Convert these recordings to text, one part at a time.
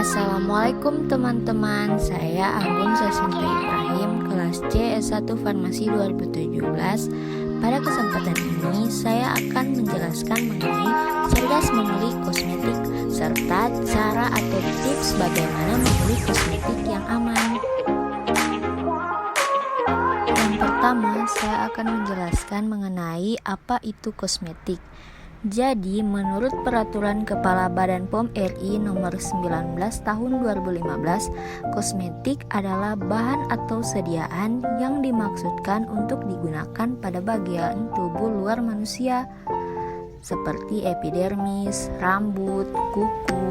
Assalamualaikum teman-teman, saya Anggun Sasinta Ibrahim, kelas C S1 Farmasi 2017. Pada kesempatan ini saya akan menjelaskan mengenai cerdas memilih kosmetik serta cara atau tips bagaimana memilih kosmetik yang aman. Yang pertama, saya akan menjelaskan mengenai apa itu kosmetik. Jadi, menurut Peraturan Kepala Badan POM RI Nomor 19 Tahun 2015, kosmetik adalah bahan atau sediaan yang dimaksudkan untuk digunakan pada bagian tubuh luar manusia, seperti epidermis, rambut, kuku,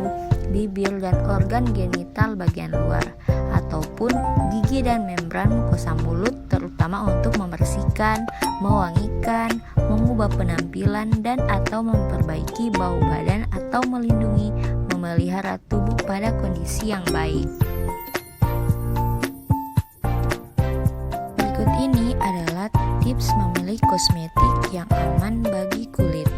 bibir, dan organ genital bagian luar, ataupun gigi dan membran mukosa mulut, terutama untuk membersihkan, mewangikan, mengubah penampilan, dan atau memperbaiki bau badan atau melindungi, memelihara tubuh pada kondisi yang baik. Berikut ini adalah tips memilih kosmetik yang aman bagi kulit.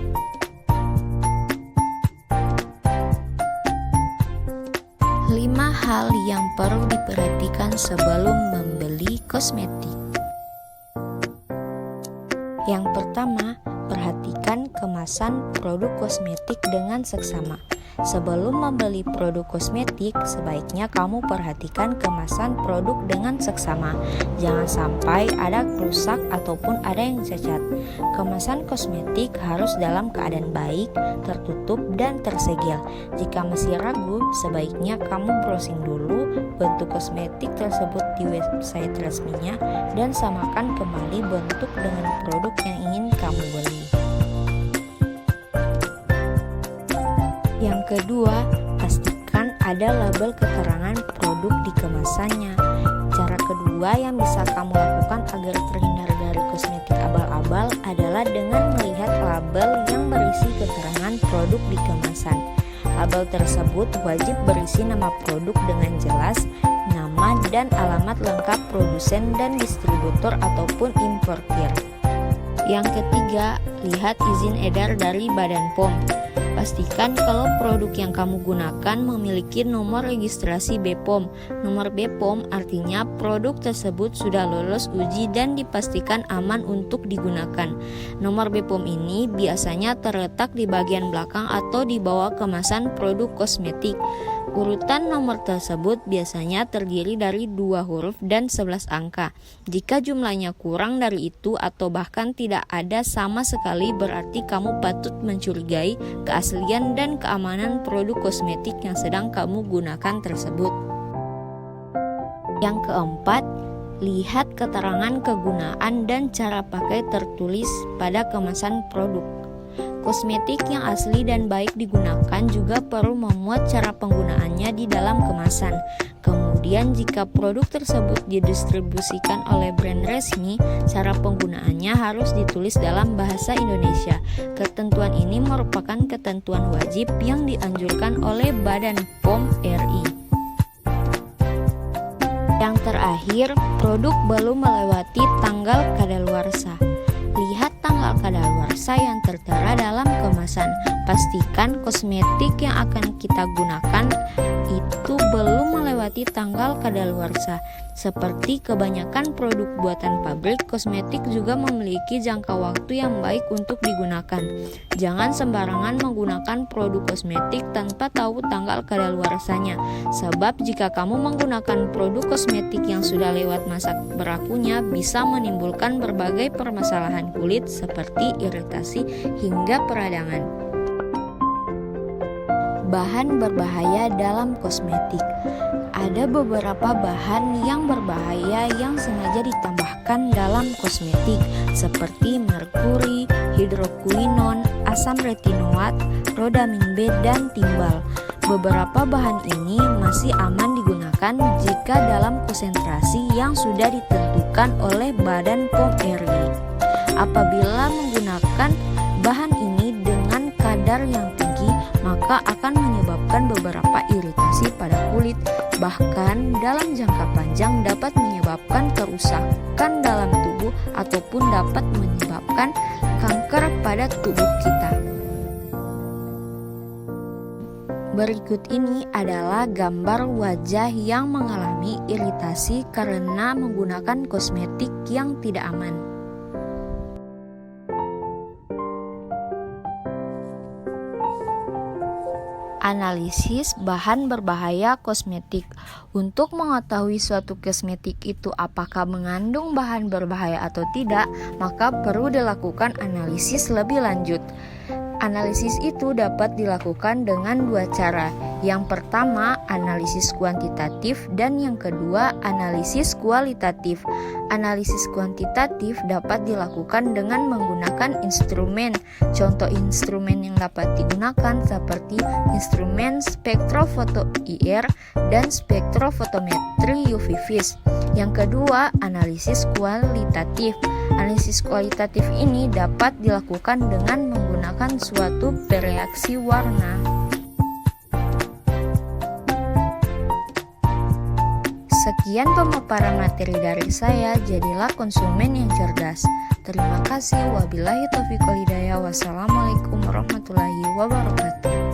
Lima hal yang perlu diperhatikan sebelum membeli kosmetik. Yang pertama, perhatikan kemasan produk kosmetik dengan seksama. Sebelum membeli produk kosmetik, sebaiknya kamu perhatikan kemasan produk dengan seksama. Jangan sampai ada rusak ataupun ada yang cacat. Kemasan kosmetik harus dalam keadaan baik, tertutup, dan tersegel. Jika masih ragu, sebaiknya kamu browsing dulu bentuk kosmetik tersebut di website resminya dan samakan kembali bentuk dengan produk yang ingin kamu beli. Yang kedua, pastikan ada label keterangan produk di kemasannya. Cara kedua yang bisa kamu lakukan agar terhindar dari kosmetik abal-abal adalah dengan melihat label yang berisi keterangan produk di kemasan. Label tersebut wajib berisi nama produk dengan jelas, nama dan alamat lengkap produsen dan distributor ataupun importir. Yang ketiga, lihat izin edar dari Badan POM. Pastikan kalau produk yang kamu gunakan memiliki nomor registrasi BPOM. Nomor BPOM artinya produk tersebut sudah lolos uji dan dipastikan aman untuk digunakan. Nomor BPOM ini biasanya terletak di bagian belakang atau di bawah kemasan produk kosmetik. Urutan nomor tersebut biasanya terdiri dari 2 huruf dan 11 angka. Jika jumlahnya kurang dari itu atau bahkan tidak ada sama sekali, berarti kamu patut mencurigai keaslian dan keamanan produk kosmetik yang sedang kamu gunakan tersebut. Yang keempat, lihat keterangan kegunaan dan cara pakai tertulis pada kemasan produk. Kosmetik yang asli dan baik digunakan juga perlu memuat cara penggunaannya di dalam kemasan. Kemudian jika produk tersebut didistribusikan oleh brand resmi, cara penggunaannya harus ditulis dalam bahasa Indonesia. Ketentuan ini merupakan ketentuan wajib yang dianjurkan oleh Badan POM RI. Yang terakhir, produk belum melewati tanggal kadaluarsa. Lihat tanggal kadaluarsa yang tertera dalam kemasan. Pastikan kosmetik yang akan kita gunakan itu belum melewati tanggal kadaluarsa. Seperti kebanyakan produk buatan pabrik, kosmetik juga memiliki jangka waktu yang baik untuk digunakan. Jangan sembarangan menggunakan produk kosmetik tanpa tahu tanggal kadaluarsanya. Sebab jika kamu menggunakan produk kosmetik yang sudah lewat masa berlakunya, bisa menimbulkan berbagai permasalahan kulit seperti iritasi hingga peradangan. Bahan berbahaya dalam kosmetik. Ada beberapa bahan yang berbahaya yang sengaja ditambahkan dalam kosmetik seperti merkuri, hidrokuinon, asam retinoat, rodamin B, dan timbal. Beberapa bahan ini masih aman digunakan jika dalam konsentrasi yang sudah ditentukan oleh Badan POM RI. Apabila menggunakan bahan ini dengan kadar yang tinggi, maka akan menyebabkan beberapa iritasi pada kulit. Bahkan dalam jangka panjang dapat menyebabkan kerusakan dalam tubuh ataupun dapat menyebabkan kanker pada tubuh kita. Berikut ini adalah gambar wajah yang mengalami iritasi karena menggunakan kosmetik yang tidak aman. Analisis bahan berbahaya kosmetik. Untuk mengetahui suatu kosmetik itu apakah mengandung bahan berbahaya atau tidak, maka perlu dilakukan analisis lebih lanjut. Analisis itu dapat dilakukan dengan dua cara. Yang pertama, analisis kuantitatif, dan yang kedua, analisis kualitatif. Analisis kuantitatif dapat dilakukan dengan menggunakan instrumen. Contoh instrumen yang dapat digunakan seperti instrumen spektrofoto IR dan spektrofotometri UV vis. Yang kedua, analisis kualitatif. Analisis kualitatif ini dapat dilakukan dengan menggunakan suatu bereaksi warna. Sekian pemaparan materi dari saya, jadilah konsumen yang cerdas. Terima kasih. Wabillahi taufiq wal hidayah. Wassalamualaikum warahmatullahi wabarakatuh.